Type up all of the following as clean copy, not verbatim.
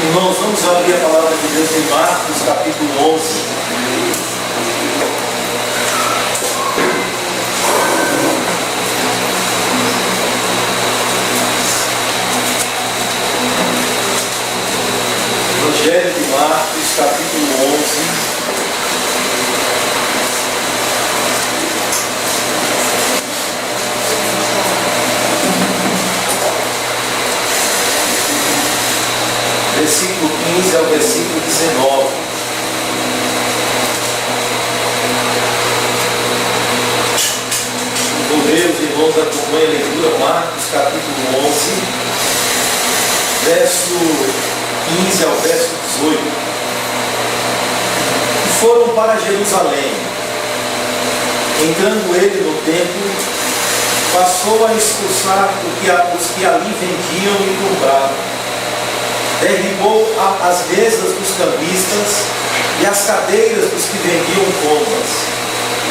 Irmãos, vamos abrir a palavra de Deus em Marcos, capítulo 11. Evangelho de Marcos, capítulo 11. Versículo 15 ao versículo 19. Por Deus, irmãos, acompanhe a leitura, Marcos capítulo 11, verso 15 ao verso 18. E foram para Jerusalém. Entrando ele no templo, passou a expulsar os que ali vendiam e compravam. Derribou as mesas dos cambistas e as cadeiras dos que vendiam pombas.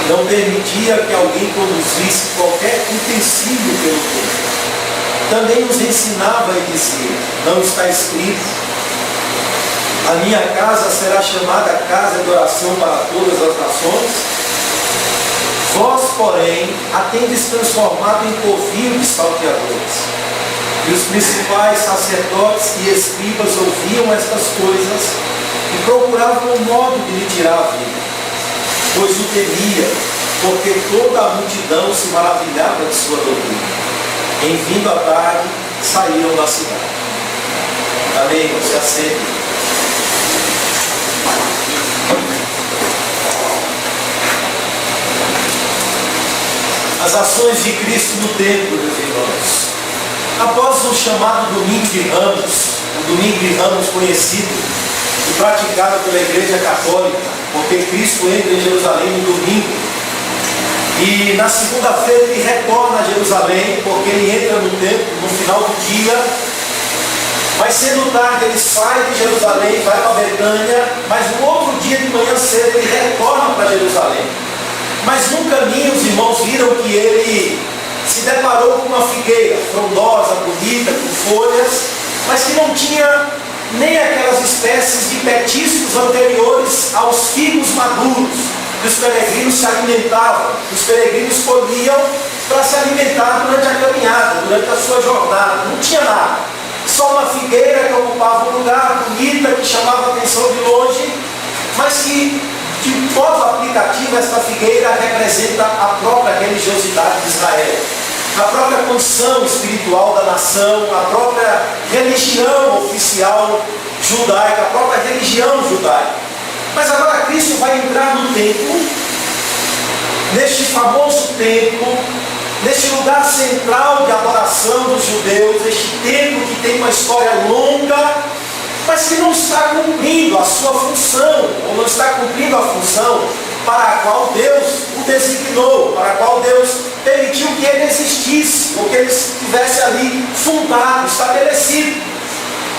Não permitia que alguém conduzisse qualquer utensílio pelo templo. Também nos ensinava e dizia: não está escrito: a minha casa será chamada casa de oração para todas as nações? Vós, porém, a tendes transformado em covil de salteadores. E os principais sacerdotes e escribas ouviam estas coisas e procuravam um modo de lhe tirar a vida, pois o temia, porque toda a multidão se maravilhava de sua doutrina. Em vindo à tarde, saíram da cidade. Amém? Você assente. As ações de Cristo no templo, meus irmãos. Após o chamado Domingo de Ramos, o Domingo de Ramos conhecido e praticado pela Igreja Católica, porque Cristo entra em Jerusalém no domingo, e na segunda-feira ele retorna a Jerusalém, porque ele entra no templo no final do dia, mas sendo tarde ele sai de Jerusalém, vai para Betânia, mas no outro dia de manhã cedo ele retorna para Jerusalém. Mas no caminho os irmãos viram que ele se deparou com uma figueira frondosa, bonita, com folhas, mas que não tinha nem aquelas espécies de petiscos anteriores aos figos maduros, que os peregrinos se alimentavam, que os peregrinos colhiam para se alimentar durante a caminhada, durante a sua jornada. Não tinha nada, só uma figueira que ocupava um lugar bonita, que chamava a atenção de longe, mas que, de modo aplicativo, esta figueira representa a própria religiosidade de Israel, a própria condição espiritual da nação, a própria religião oficial judaica, a própria religião judaica. Mas agora Cristo vai entrar no templo, neste famoso templo, neste lugar central de adoração dos judeus, este templo que tem uma história longa, mas que não está cumprindo a sua função, ou não está cumprindo a função para a qual Deus o designou, para a qual Deus permitiu que ele existisse, ou que ele estivesse ali fundado, estabelecido.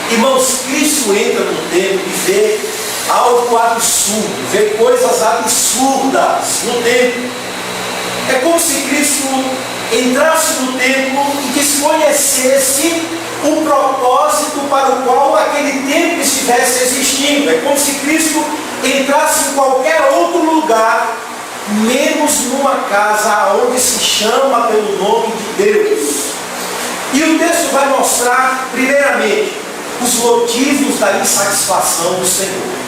Irmãos, Cristo entra no templo e vê algo absurdo, vê coisas absurdas no templo. É como se Cristo entrasse no templo e desconhecesse o propósito para o qual aquele templo estivesse existindo. É como se Cristo entrasse em qualquer outro lugar, menos numa casa onde se chama pelo nome de Deus. E o texto vai mostrar, primeiramente, os motivos da insatisfação do Senhor.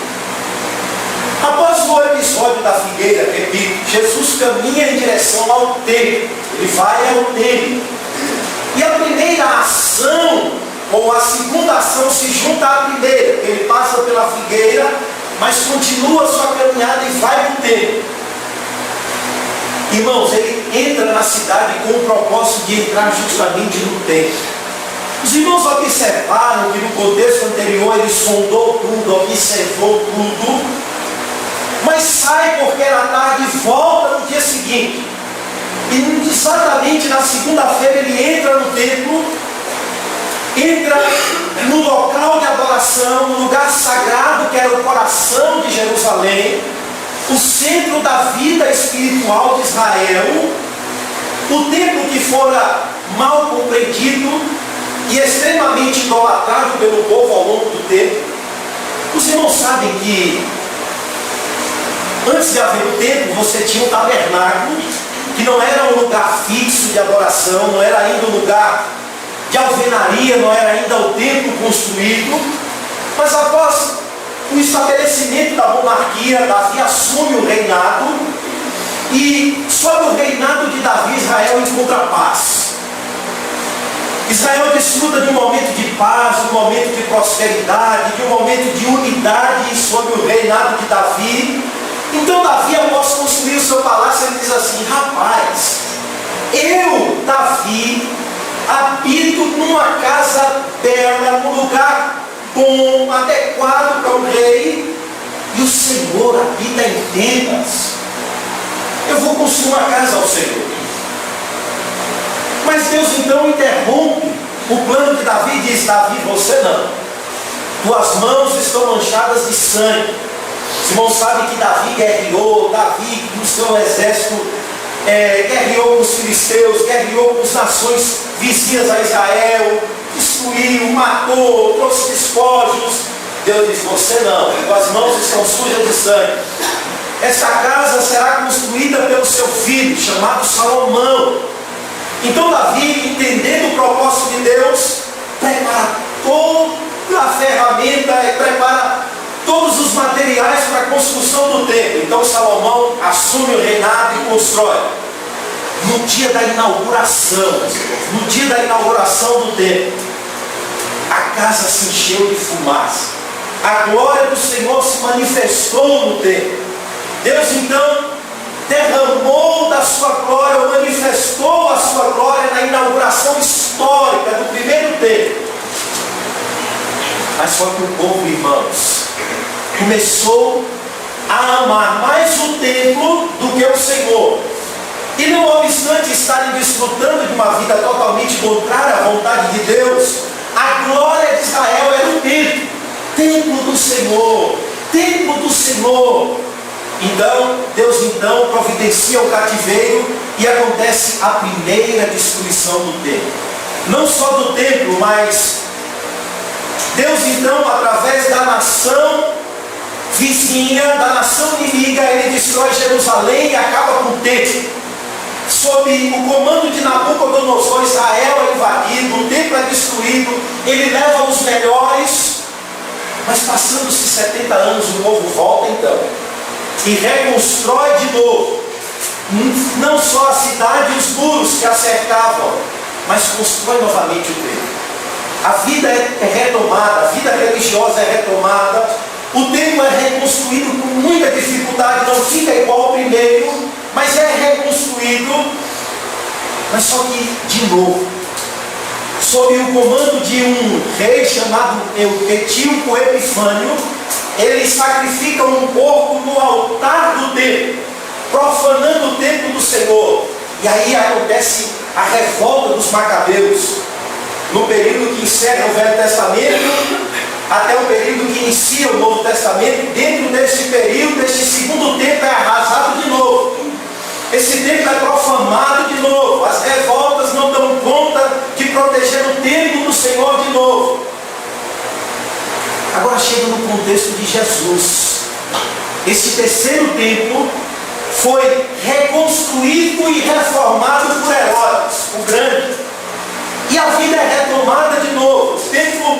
Após o episódio da figueira, repito, Jesus caminha em direção ao templo. Ele vai ao templo. E a primeira ação, ou a segunda ação, se junta à primeira. Ele passa pela figueira, mas continua a sua caminhada e vai para o templo. Irmãos, ele entra na cidade com o propósito de entrar justamente no templo. Os irmãos observaram que no contexto anterior ele sondou tudo, observou tudo, mas sai porque era tarde e volta no dia seguinte. E exatamente na segunda-feira ele entra no templo, entra no local de adoração, no lugar sagrado que era o coração de Jerusalém, o centro da vida espiritual de Israel, o templo que fora mal compreendido e extremamente idolatrado pelo povo ao longo do tempo. Os irmãos sabem que antes de haver o templo, você tinha um tabernáculo, que não era um lugar fixo de adoração, não era ainda um lugar de alvenaria, não era ainda o templo construído. Mas após o estabelecimento da monarquia, Davi assume o reinado, e sob o reinado de Davi, Israel encontra paz. Israel desfruta de um momento de paz, de um momento de prosperidade, de um momento de unidade sob o reinado de Davi. Então Davi, após construir o seu palácio, ele diz assim: rapaz, eu, Davi, habito numa casa bela, num lugar bom, adequado para o rei, e o Senhor habita em tendas. Eu vou construir uma casa ao Senhor. Mas Deus então interrompe o plano de Davi e diz: Davi, você não. Tuas mãos estão manchadas de sangue. Os irmãos sabem que Davi guerreou, Davi no seu exército guerreou com os filisteus, guerreou com as nações vizinhas a Israel, destruiu, matou, trouxe despojos. Deus diz: você não, tuas mãos estão sujas de sangue. Esta casa será construída pelo seu filho, chamado Salomão. Então Davi, entendendo o propósito de Deus, prepara toda a ferramenta, prepara todos os materiais para a construção do templo. Então Salomão assume o reinado e constrói. No dia da inauguração, no dia da inauguração do templo, a casa se encheu de fumaça. A glória do Senhor se manifestou no templo. Deus então derramou da sua glória, manifestou a sua glória na inauguração histórica do primeiro templo. Mas só que o povo, irmãos, começou a amar mais o templo do que o Senhor. E não obstante estarem desfrutando de uma vida totalmente contrária à vontade de Deus, a glória de Israel era o templo, templo do Senhor, templo do Senhor. Então, Deus então providencia o cativeiro e acontece a primeira destruição do templo. Não só do templo, mas Deus então, através da nação vizinha, da nação inimiga, ele destrói Jerusalém e acaba com o templo. Sob o comando de Nabucodonosor, Israel é invadido, o templo é destruído, ele leva os melhores, mas passando-se 70 anos, o povo volta então e reconstrói de novo, não só a cidade e os muros que a cercavam, mas constrói novamente o templo. A vida é retomada, a vida religiosa é retomada, o templo é reconstruído com muita dificuldade, não fica igual ao primeiro, mas é reconstruído, mas só que de novo, sob o comando de um rei chamado Etíoco Epifânio, ele sacrifica um porco no altar do templo, profanando o templo do Senhor. E aí acontece a revolta dos Macabeus, no período que encerra o Velho Testamento, até o período que inicia o Novo Testamento. Dentro deste período, este segundo templo é arrasado de novo. Esse templo é profanado de novo. As revoltas não dão conta de proteger o templo do Senhor de novo. Agora chega no contexto de Jesus. Este terceiro templo foi reconstruído e reformado por Herodes, o Grande. E a vida é retomada de novo. O templo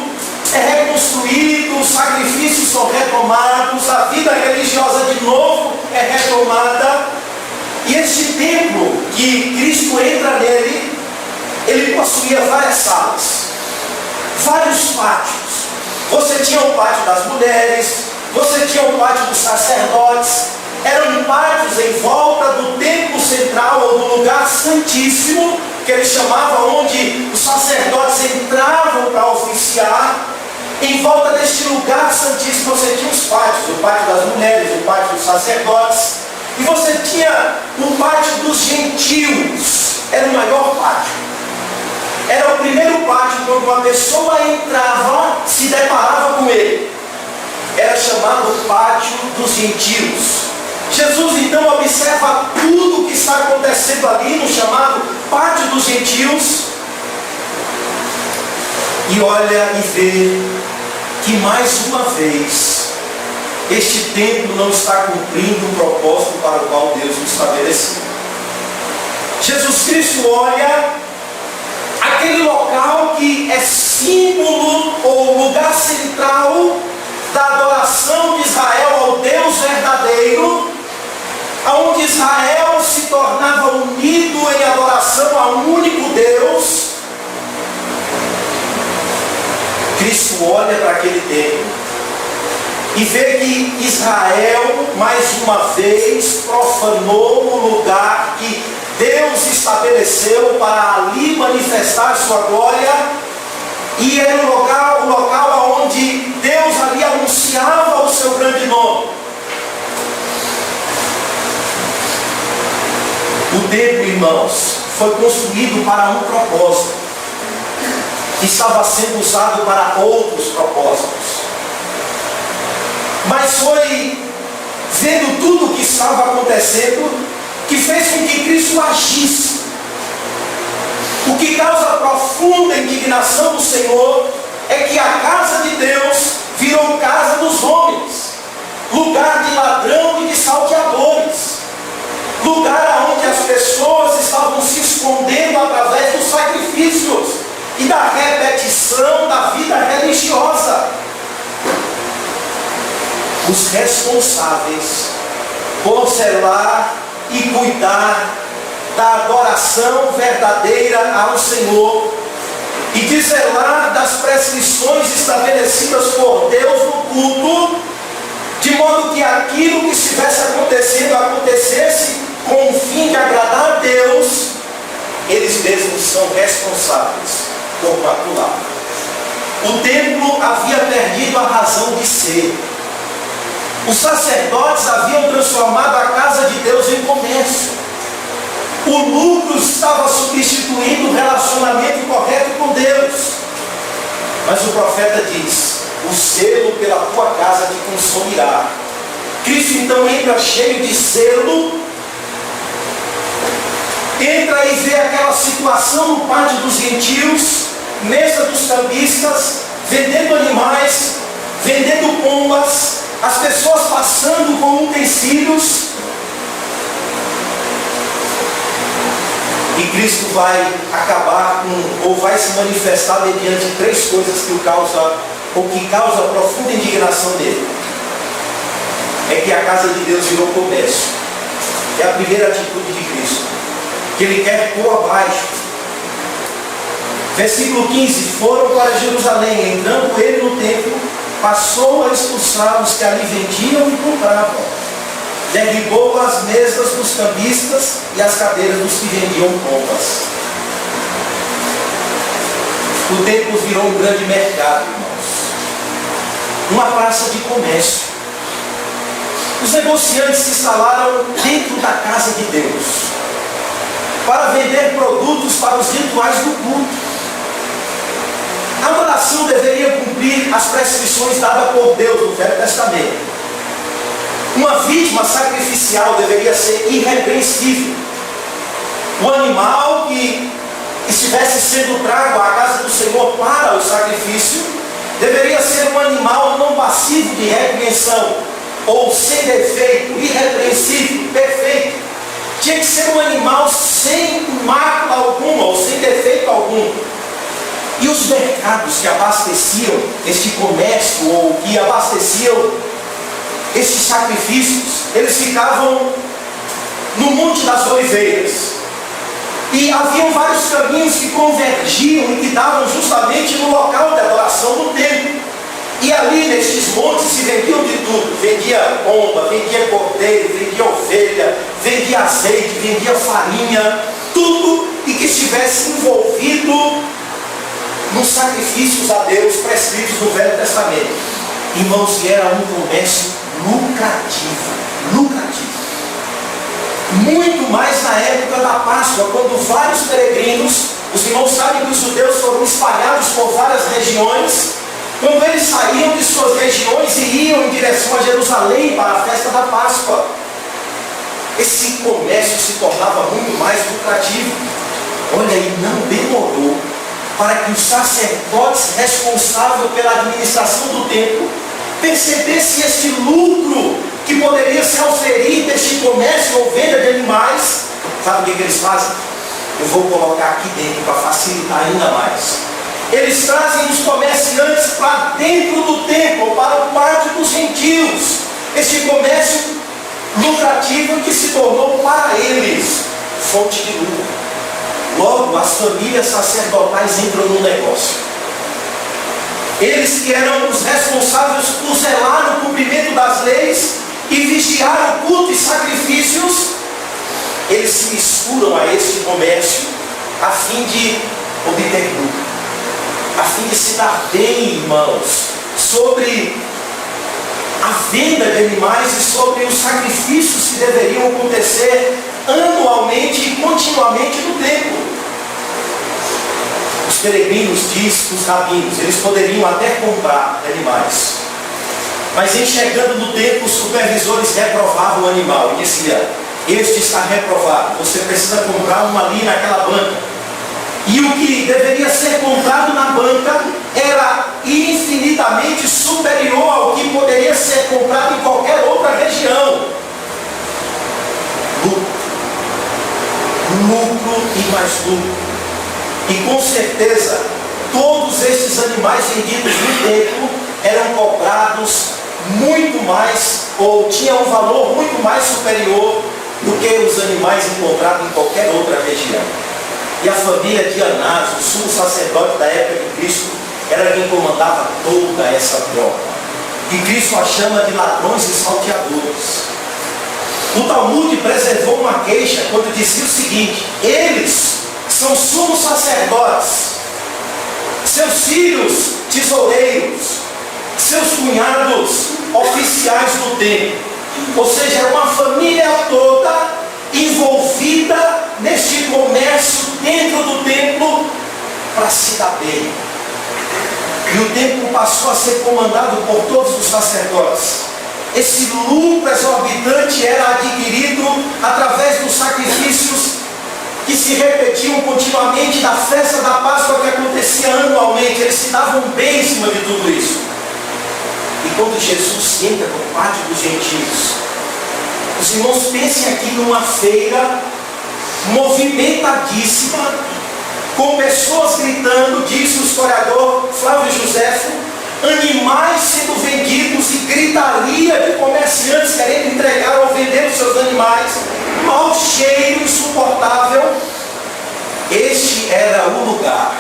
é reconstruído, os sacrifícios são retomados, a vida religiosa de novo é retomada. E este templo, que Cristo entra nele, ele possuía várias salas, vários pátios. Você tinha o pátio das mulheres, você tinha o pátio dos sacerdotes. Eram pátios em volta do templo central, ou do lugar santíssimo, que ele chamava, onde os sacerdotes entravam para oficiar. Em volta deste lugar santíssimo você tinha os pátios, o pátio das mulheres, o pátio dos sacerdotes, e você tinha o pátio dos gentios. Era o maior pátio. Era o primeiro pátio quando uma pessoa entrava, se deparava com ele. Era chamado pátio dos gentios. Jesus então observa tudo o que está acontecendo ali no chamado pátio dos gentios e olha e vê que mais uma vez este templo não está cumprindo o propósito para o qual Deus o estabeleceu. Jesus Cristo olha aquele local que é símbolo ou lugar central da adoração de Israel ao Deus verdadeiro, onde Israel se tornava unido em adoração a um único Deus. Cristo olha para aquele templo e vê que Israel, mais uma vez, profanou o lugar que Deus estabeleceu para ali manifestar sua glória, e era o local onde Deus ali anunciava o seu grande nome. O templo, irmãos, foi construído para um propósito, que estava sendo usado para outros propósitos. Mas foi vendo tudo o que estava acontecendo que fez com que Cristo agisse. O que causa profunda indignação do Senhor é que a casa de Deus virou casa dos homens, lugar de ladrão e de salteadores, lugar onde as pessoas estavam se escondendo através dos sacrifícios e da repetição da vida religiosa. Os responsáveis por zelar e cuidar da adoração verdadeira ao Senhor e de zelar das prescrições estabelecidas por Deus no culto, de modo que aquilo que estivesse acontecendo acontecesse com o fim de agradar a Deus, eles mesmos são responsáveis por macular. O templo havia perdido a razão de ser. Os sacerdotes haviam transformado a casa de Deus em comércio. O lucro estava substituindo o relacionamento correto com Deus. Mas o profeta diz: o zelo pela tua casa te consumirá. Cristo então entra cheio de zelo, entra e vê aquela situação no pátio dos gentios, mesa dos cambistas, vendendo animais, vendendo pombas, as pessoas passando com utensílios. E Cristo vai acabar com, ou vai se manifestar mediante três coisas que causa profunda indignação dele. É que a casa de Deus virou comércio. É a primeira atitude de Cristo, que ele quer pôr abaixo. Versículo 15: foram para Jerusalém, entrando ele no templo, passou a expulsar os que ali vendiam e compravam. Derribou as mesas dos cambistas e as cadeiras dos que vendiam pombas. O templo virou um grande mercado, irmãos. Uma praça de comércio. Os negociantes se instalaram dentro da casa de Deus para vender produtos para os rituais do culto. A adoração deveria cumprir as prescrições dadas por Deus no Velho Testamento. Uma vítima sacrificial deveria ser irrepreensível. O animal que estivesse sendo trago à casa do Senhor para o sacrifício deveria ser um animal não passivo de repreensão, ou sem defeito, irrepreensível, perfeito. Tinha que ser um animal sem mácula alguma, ou sem defeito algum. E os mercados que abasteciam este comércio, ou que abasteciam estes sacrifícios, eles ficavam no Monte das Oliveiras. E haviam vários caminhos que convergiam e que davam justamente no local de adoração do templo. E ali nestes montes se vendiam de tudo. Vendia pomba, vendia cordeiro, vendia ovelha, vendia azeite, vendia farinha, tudo e que estivesse envolvido nos sacrifícios a Deus prescritos no Velho Testamento. Irmãos, e era um comércio lucrativo. Muito mais na época da Páscoa, quando vários peregrinos, os irmãos sabem que os judeus foram espalhados por várias regiões, quando eles saíam de suas regiões e iam em direção a Jerusalém para a festa da Páscoa, esse comércio se tornava muito mais lucrativo. Olha, e não demorou para que os sacerdotes responsáveis pela administração do templo percebesse este lucro que poderia se auferir deste comércio ou venda de animais, sabe o que eles fazem? Eu vou colocar aqui dentro para facilitar ainda mais. Eles trazem os comerciantes para dentro do templo, para o pátio dos gentios. Este comércio lucrativo que se tornou para eles fonte de lucro. Logo, as famílias sacerdotais entram no negócio. Eles que eram os responsáveis por zelar no cumprimento das leis e vigiar o culto e sacrifícios, eles se misturam a este comércio a fim de obter lucro, a fim de se dar bem, irmãos, sobre a venda de animais e sobre os sacrifícios que deveriam acontecer anualmente e continuamente no templo. Os peregrinos, diz os rabinos, eles poderiam até comprar animais, mas em chegando no templo, os supervisores reprovavam o animal e diziam: este está reprovado, você precisa comprar um ali naquela banca. E o que deveria ser comprado na banca era infinitamente superior ao que poderia ser comprado em qualquer outra região. Lucro e mais lucro. E com certeza, todos estes animais vendidos no templo eram cobrados muito mais, ou tinham um valor muito mais superior do que os animais encontrados em qualquer outra região. E a família de Anás, o sumo sacerdote da época de Cristo, era quem comandava toda essa tropa. E Cristo a chama de ladrões e salteadores. O Talmud preservou uma queixa quando dizia o seguinte: eles são sumos sacerdotes, seus filhos tesoureiros, seus cunhados oficiais do templo. Ou seja, é uma família toda envolvida neste comércio dentro do templo para se dar bem. E o templo passou a ser comandado por todos os sacerdotes. Esse lucro exorbitante era adquirido através dos sacrifícios que se repetiam continuamente da festa da Páscoa que acontecia anualmente. Eles se davam bem em cima de tudo isso. E quando Jesus entra no pátio dos gentios, os irmãos pensem aqui numa feira movimentadíssima, com pessoas gritando, diz o historiador Flávio Joséfo, animais sendo vendidos e gritaria de comerciantes querendo entregar ou vender os seus animais, mau cheiro insuportável. Este era o lugar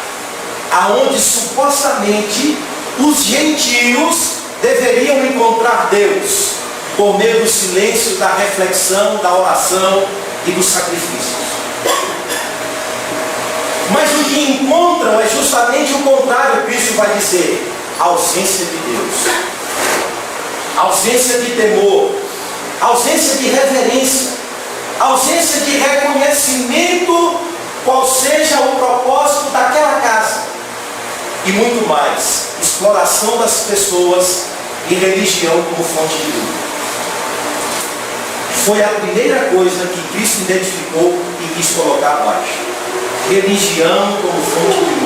aonde supostamente os gentios deveriam encontrar Deus, por meio do silêncio, da reflexão, da oração e dos sacrifícios. Mas o que encontram é justamente o contrário. Cristo vai dizer: ausência de Deus, ausência de temor, ausência de reverência, ausência de reconhecimento qual seja o propósito daquela casa, e muito mais, exploração das pessoas e religião como fonte de lucro. Foi a primeira coisa que Cristo identificou e quis colocar abaixo: religião como fonte de lucro.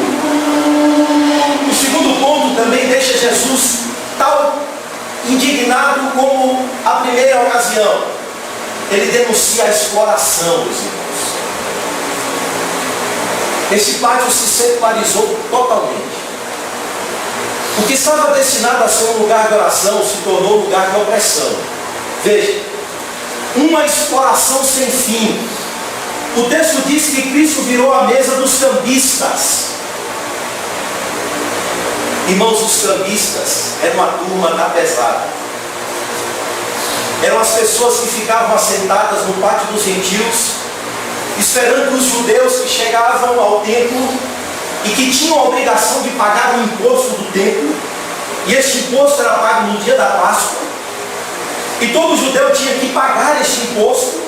O segundo ponto também deixa Jesus tal indignado como a primeira ocasião. Ele denuncia a exploração dos irmãos. Esse pátio se secularizou totalmente. O que estava destinado a ser um lugar de oração se tornou um lugar de opressão. Veja, uma exploração sem fim. O texto diz que Cristo virou a mesa dos cambistas. Irmãos, os cambistas eram uma turma da pesada. Eram as pessoas que ficavam assentadas no pátio dos gentios, esperando os judeus que chegavam ao templo e que tinham a obrigação de pagar o imposto do templo. E este imposto era pago no dia da Páscoa. E todo judeu tinha que pagar este imposto.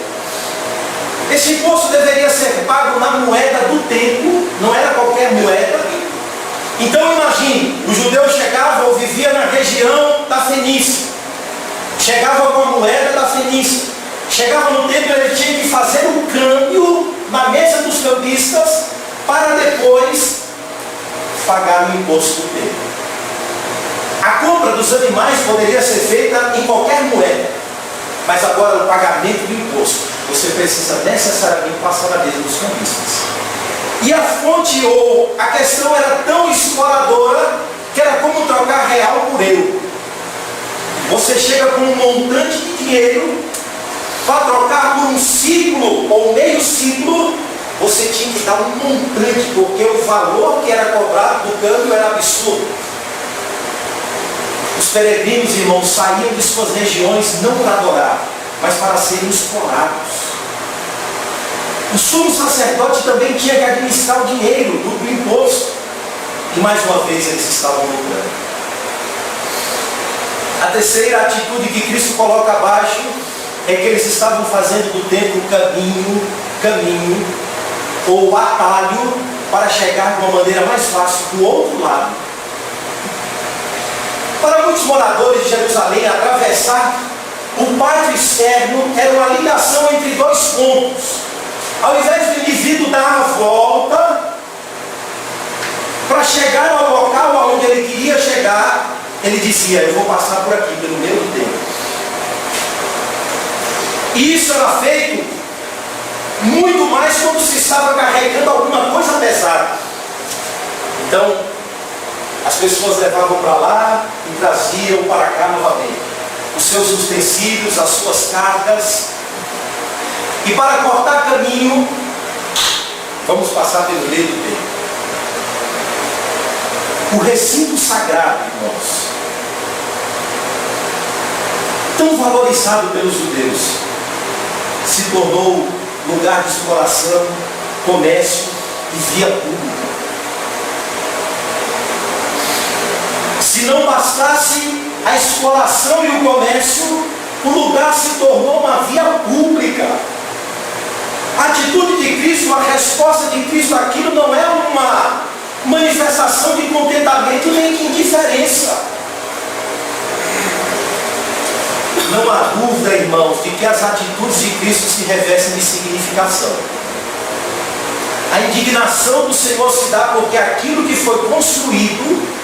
Este imposto deveria ser pago na moeda do templo, não era qualquer moeda. Então imagine, o judeu chegava ou vivia na região da Fenícia, chegava com a moeda da Fenícia, chegava no templo e ele tinha que fazer um câmbio na mesa dos cambistas para depois pagar o imposto do templo. A compra dos animais poderia ser feita em qualquer moeda, mas agora o pagamento do imposto, você precisa necessariamente passar na mesa dos cambistas. E a fonte ou a questão era tão exploradora que era como trocar real por euro. Você chega com um montante de dinheiro para trocar por um ciclo ou meio ciclo, você tinha que dar um montante, porque o valor que era cobrado do câmbio era absurdo. Os peregrinos, irmãos, saíam de suas regiões não para adorar, mas para serem explorados. O sumo sacerdote também tinha que administrar o dinheiro do imposto. E mais uma vez eles estavam lucrando. A terceira atitude que Cristo coloca abaixo é que eles estavam fazendo do templo caminho ou atalho para chegar de uma maneira mais fácil do outro lado. Para muitos moradores de Jerusalém, atravessar o pátio externo era uma ligação entre dois pontos. Ao invés do indivíduo dar a volta para chegar ao local onde ele queria chegar, ele dizia: eu vou passar por aqui, pelo meio do tempo. E isso era feito muito mais quando se estava carregando alguma coisa pesada. Então, as pessoas levavam para lá e traziam para cá novamente os seus utensílios, as suas cargas. E para cortar caminho, vamos passar pelo meio do tempo. O recinto sagrado, irmãos, tão valorizado pelos judeus, se tornou lugar de exploração, comércio e via pública. Se não bastasse a exploração e o comércio, o lugar se tornou uma via pública. A atitude de Cristo, a resposta de Cristo àquilo não é uma manifestação de contentamento nem de indiferença. Não há dúvida, irmãos, de que as atitudes de Cristo se revestem de significação. A indignação do Senhor se dá porque aquilo que foi construído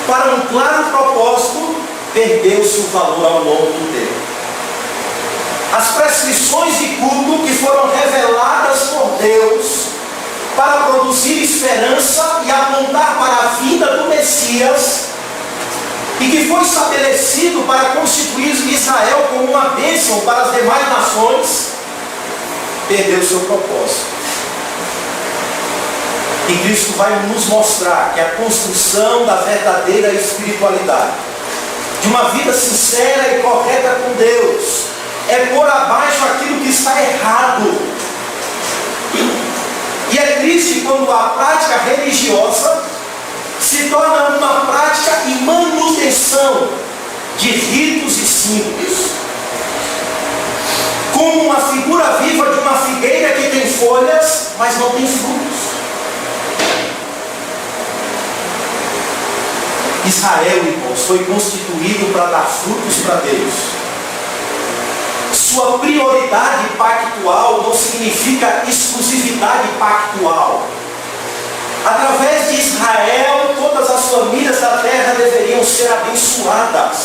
para um claro propósito perdeu seu valor ao longo do tempo. As prescrições de culto que foram reveladas por Deus para produzir esperança e apontar para a vinda do Messias, e que foi estabelecido para constituir Israel como uma bênção para as demais nações, perdeu seu propósito. E Cristo vai nos mostrar que a construção da verdadeira espiritualidade, de uma vida sincera e correta com Deus, é pôr abaixo aquilo que está errado. E é triste quando a prática religiosa se torna uma prática e manutenção de ritos e símbolos, como uma figura viva de uma figueira que tem folhas, mas não tem frutos. Israel, irmãos, foi constituído para dar frutos para Deus. Sua prioridade pactual não significa exclusividade pactual. Através de Israel, todas as famílias da terra deveriam ser abençoadas.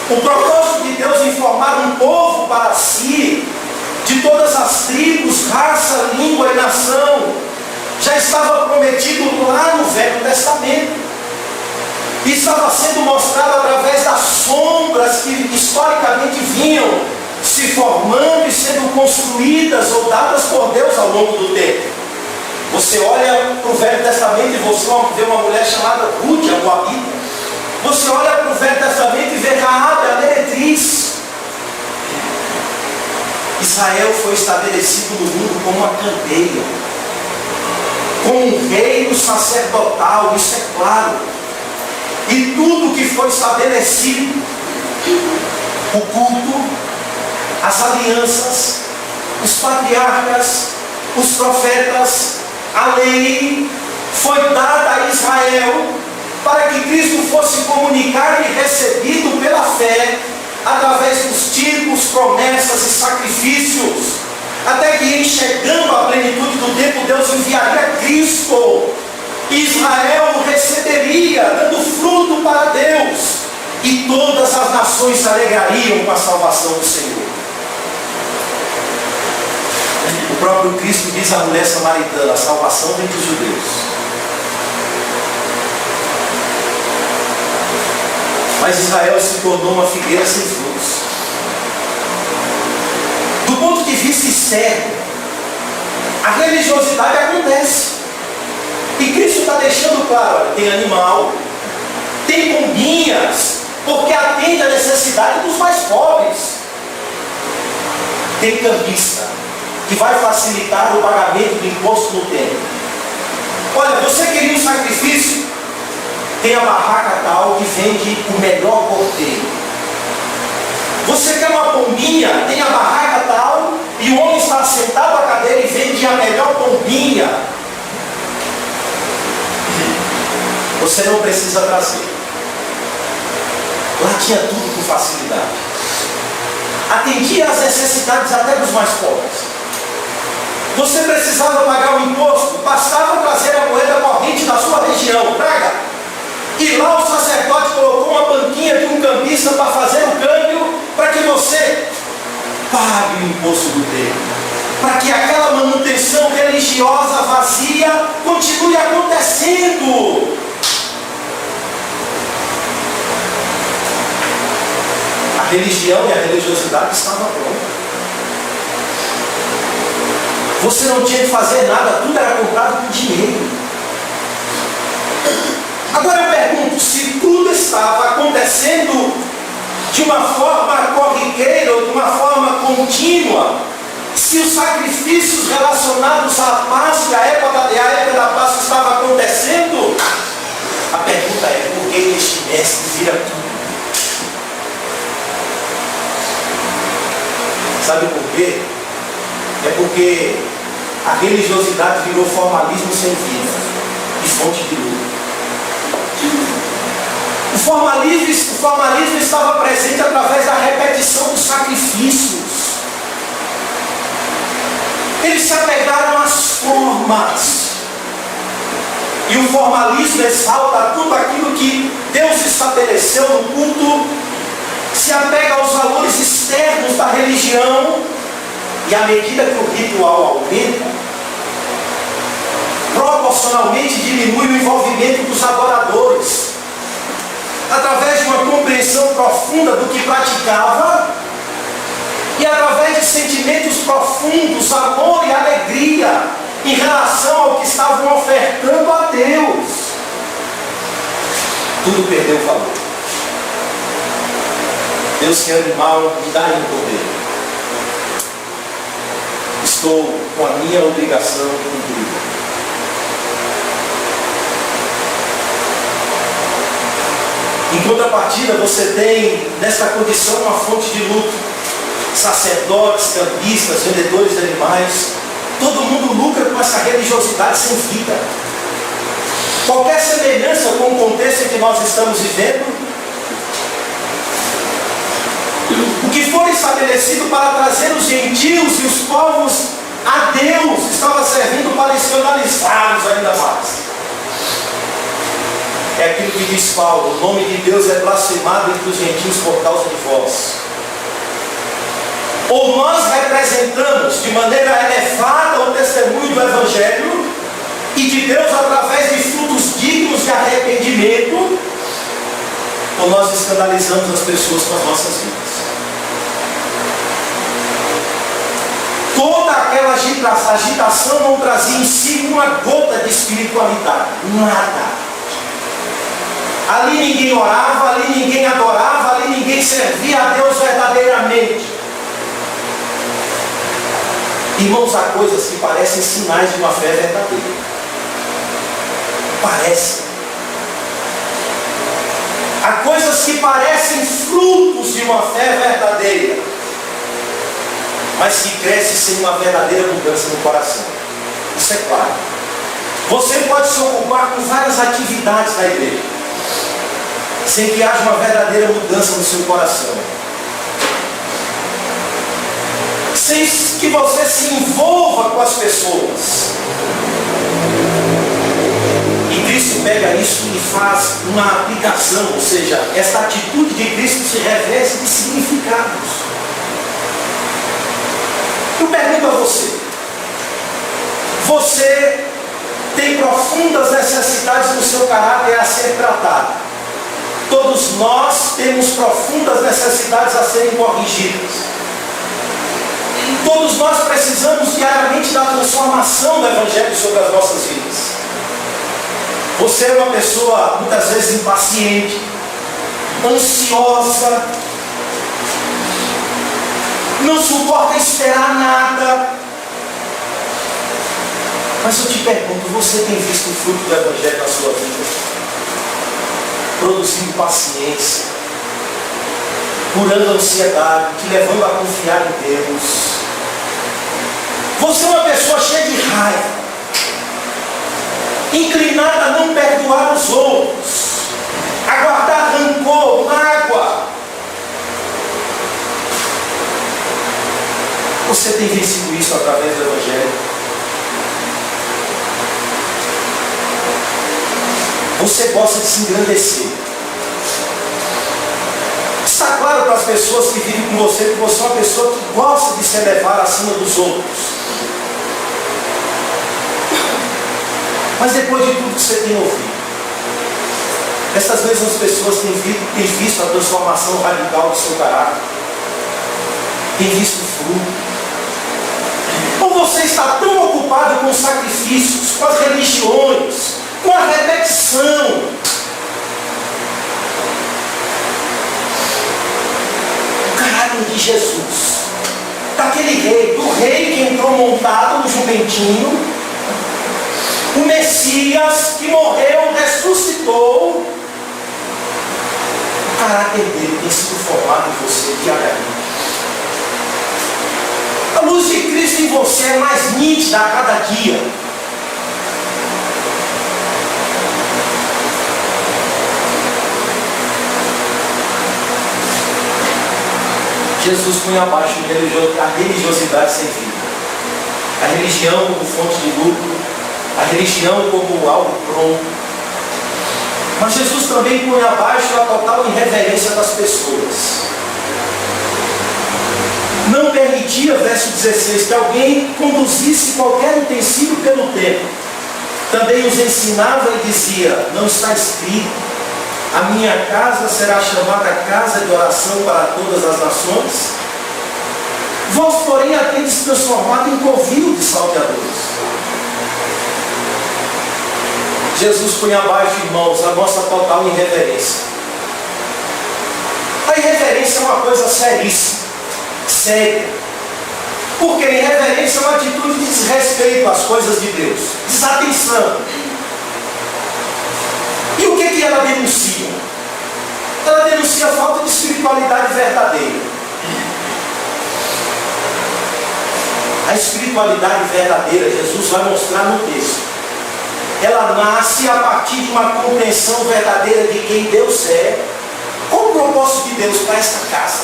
O propósito de Deus em formar um povo para si, de todas as tribos, raça, língua e nação, já estava prometido lá no Velho Testamento. E estava sendo mostrado através das sombras que historicamente vinham se formando e sendo construídas ou dadas por Deus ao longo do tempo. Você olha para o Velho Testamento e você vê uma mulher chamada Ruth, a Moabita. Você olha para o Velho Testamento e vê Raabe, a meretriz. Israel foi estabelecido no mundo como uma candeia, como um reino sacerdotal, isso é claro. E tudo que foi estabelecido, o culto, as alianças, os patriarcas, os profetas, a lei, foi dada a Israel para que Cristo fosse comunicado e recebido pela fé, através dos tipos, promessas e sacrifícios, até que, chegando à plenitude do tempo, Deus enviaria Cristo Israel receberia, dando fruto para Deus, e todas as nações se alegrariam com a salvação do Senhor. O próprio Cristo diz à mulher samaritana: a salvação vem dos judeus. Mas Israel se tornou uma figueira sem frutos. Do ponto de vista externo, a religiosidade acontece. E Cristo está deixando claro: olha, tem animal, tem pombinhas, porque atende à necessidade dos mais pobres. Tem cambista, que vai facilitar o pagamento do imposto no templo. Olha, você queria um sacrifício? Tem a barraca tal que vende o melhor cordeiro. Você quer uma pombinha? Tem a barraca tal, e o homem está sentado à cadeira e vende a melhor pombinha. Você não precisa trazer. Lá tinha tudo com facilidade. Atendia às necessidades até dos mais pobres. Você precisava pagar o imposto, bastava trazer a moeda corrente da sua região, traga. E lá o sacerdote colocou uma banquinha de um cambista para fazer o câmbio, para que você pague o imposto do templo, para que aquela manutenção religiosa vazia continue acontecendo. A religião e a religiosidade estavam prontas. Você não tinha que fazer nada, tudo era comprado com dinheiro. Agora eu pergunto, se tudo estava acontecendo de uma forma corriqueira ou de uma forma contínua, se os sacrifícios relacionados à Páscoa, a época da Páscoa estava acontecendo, a pergunta é: por que este mestre vira tudo? Sabe por quê? É porque a religiosidade virou formalismo sem vida e fonte de luta. O formalismo estava presente através da repetição dos sacrifícios. Eles se apegaram às formas. E o formalismo exalta tudo aquilo que Deus estabeleceu no culto, se apega aos valores externos da religião, e à medida que o ritual aumenta, proporcionalmente diminui o envolvimento dos adoradores, através de uma compreensão profunda do que praticava e através de sentimentos profundos, amor e alegria em relação ao que estavam ofertando a Deus. Tudo perdeu valor. Deus quer animal, me dá em poder. Estou com a minha obrigação cumprida. Em contrapartida, você tem nesta condição uma fonte de luto. Sacerdotes, cambistas, vendedores de animais, todo mundo lucra com essa religiosidade sem vida. Qualquer semelhança com o contexto em que nós estamos vivendo, o que foi estabelecido para trazer os gentios e os povos a Deus, estava servindo para escandalizá-los ainda mais. É aquilo que diz Paulo: o nome de Deus é blasfemado entre os gentios por causa de vós. Ou nós representamos de maneira elevada o testemunho do Evangelho e de Deus através de frutos dignos de arrependimento, ou nós escandalizamos as pessoas com as nossas vidas. Toda aquela agitação não trazia em si uma gota de espiritualidade, nada. Ali ninguém orava, ali ninguém adorava, ali ninguém servia a Deus verdadeiramente. Irmãos, há coisas que parecem sinais de uma fé verdadeira. Parece. Há coisas que parecem frutos de uma fé verdadeira, mas que cresce sem uma verdadeira mudança no coração. Isso é claro. Você pode se ocupar com várias atividades da igreja, sem que haja uma verdadeira mudança no seu coração, sem que você se envolva com as pessoas. E Cristo pega isso e faz uma aplicação, ou seja, essa atitude de Cristo se reveste de significados. Eu pergunto a você: você tem profundas necessidades no seu caráter a ser tratado? Todos nós temos profundas necessidades a serem corrigidas. Todos nós precisamos diariamente da transformação do Evangelho sobre as nossas vidas. Você é uma pessoa muitas vezes impaciente, ansiosa, não suporta esperar nada. Mas eu te pergunto, você tem visto o fruto do Evangelho na sua vida? Produzindo paciência, curando a ansiedade, te levando a confiar em Deus. Você é uma pessoa cheia de raiva, inclinada a não perdoar os outros, a guardar rancor, mágoa. Você tem vencido isso através do Evangelho? Você gosta de se engrandecer. Está claro para as pessoas que vivem com você que você é uma pessoa que gosta de se elevar acima dos outros. Mas depois de tudo que você tem ouvido, essas mesmas pessoas têm visto a transformação radical do seu caráter, têm visto o fruto. Ou você está tão ocupado com os sacrifícios, com as religiões, com a repetição, o caráter de Jesus, daquele rei, do rei que entrou montado no jumentinho, o Messias que morreu, ressuscitou. O caráter dele tem sido formado em você diariamente. A luz de Cristo em você é mais nítida a cada dia. Jesus põe abaixo a religiosidade sem fim. A religião como fonte de lucro, a religião como algo pronto. Mas Jesus também põe abaixo a total irreverência das pessoas. Não permitia, verso 16, que alguém conduzisse qualquer utensílio pelo templo. Também os ensinava e dizia: não está escrito, a minha casa será chamada casa de oração para todas as nações? Vós, porém, a tendes transformado em covil de salteadores. Jesus põe abaixo, irmãos, a nossa total irreverência. A irreverência é uma coisa seríssima, séria. Porque irreverência é uma atitude de desrespeito às coisas de Deus, desatenção. E o que ela denuncia? Ela denuncia a falta de espiritualidade verdadeira. A espiritualidade verdadeira, Jesus vai mostrar no texto. Ela nasce a partir de uma compreensão verdadeira de quem Deus é. Qual o propósito de Deus para esta casa?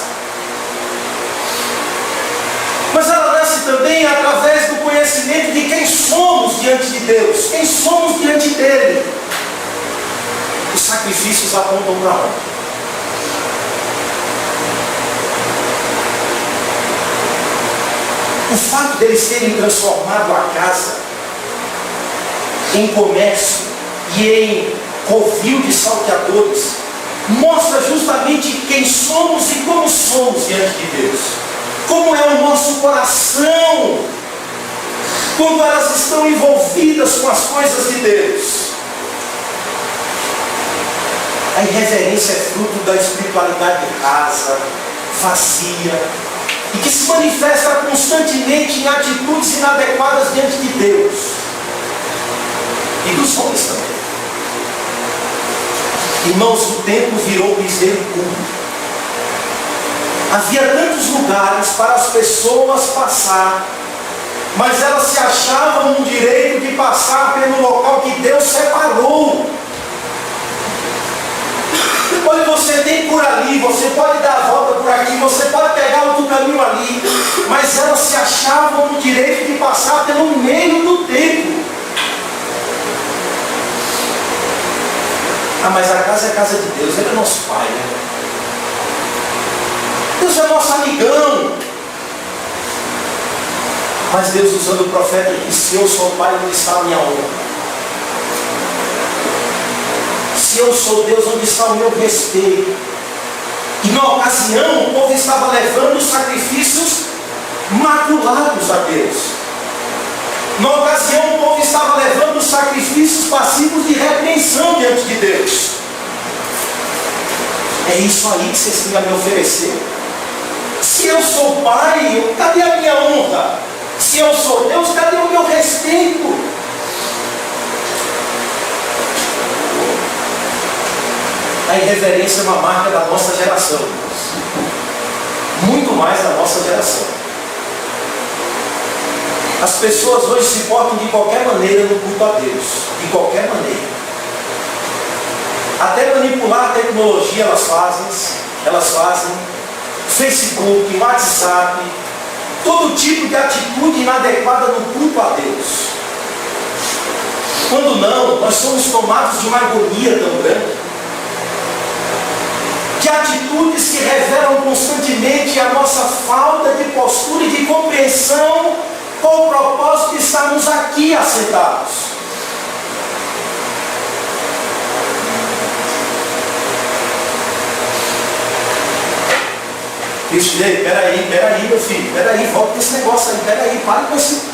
Mas ela nasce também através do conhecimento de quem somos diante de Deus, quem somos diante dele. Os sacrifícios apontam para onde? O fato deles terem transformado a casa em comércio e em covil de salteadores mostra justamente quem somos e como somos diante de Deus. Como é o nosso coração quando elas estão envolvidas com as coisas de Deus. A irreverência é fruto da espiritualidade rasa, vazia, e que se manifesta constantemente em atitudes inadequadas diante de Deus e dos homens também. Irmãos, o templo virou piseiro público. Havia tantos lugares para as pessoas passar, mas elas se achavam no direito de passar pelo local que Deus separou. Olha, você tem por ali, você pode dar a volta por aqui, você pode pegar outro caminho ali, mas elas se achavam no direito de passar pelo meio do templo. Ah, mas a casa é a casa de Deus, Ele é nosso Pai, né? Deus é nosso amigão. Mas Deus, usando o profeta, disse: se eu sou o Pai, onde está a minha honra? Se eu sou Deus, onde está o meu respeito? E na ocasião, o povo estava levando sacrifícios maculados a Deus. Na ocasião, o povo estava levando sacrifícios passivos de repreensão diante de Deus. É isso aí que vocês têm a me oferecer. Se eu sou Pai, cadê a minha honra? Se eu sou Deus, cadê o meu respeito? A irreverência é uma marca da nossa geração, muito mais da nossa geração. As pessoas hoje se portam de qualquer maneira no culto a Deus, de qualquer maneira. Até manipular a tecnologia elas fazem. Facebook, WhatsApp, todo tipo de atitude inadequada no culto a Deus. Quando não, nós somos tomados de uma agonia tão grande, de atitudes que revelam constantemente a nossa falta de postura e de compreensão com o propósito de estarmos aqui assentados. Cristo, peraí, meu filho, peraí, volta com esse negócio aí, peraí, para com esse.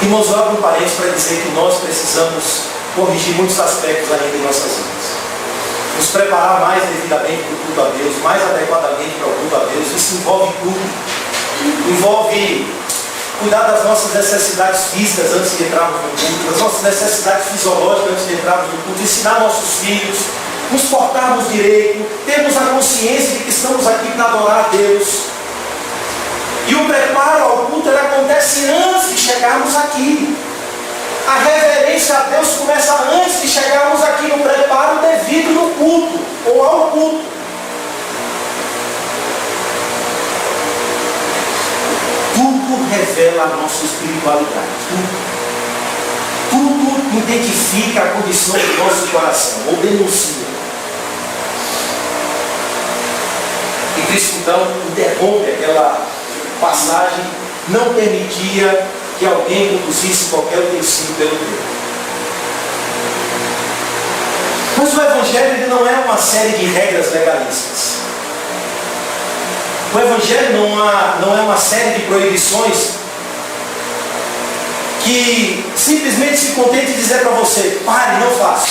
Irmãos, eu abro um parênteses para dizer que nós precisamos corrigir muitos aspectos ainda em nossas vidas. Nos preparar mais devidamente para o culto a Deus, mais adequadamente para o culto a Deus. Isso envolve tudo. Envolve cuidar das nossas necessidades físicas antes de entrarmos no culto, das nossas necessidades fisiológicas antes de entrarmos no culto, ensinar nossos filhos, nos portarmos direito, termos a consciência de que estamos aqui para adorar a Deus. E o preparo ao culto ele acontece antes de chegarmos aqui. A reverência a Deus começa antes de chegarmos aqui no preparo devido no culto, ou ao culto. Tudo revela a nossa espiritualidade. Tudo identifica a condição do nosso coração, ou denuncia. E Cristo então interrompe aquela passagem, não permitia que alguém conduzisse qualquer utensílio pelo tempo. Mas o Evangelho ele não é uma série de regras legalistas. O Evangelho não é uma série de proibições que simplesmente se contente de dizer para você: pare, não faça.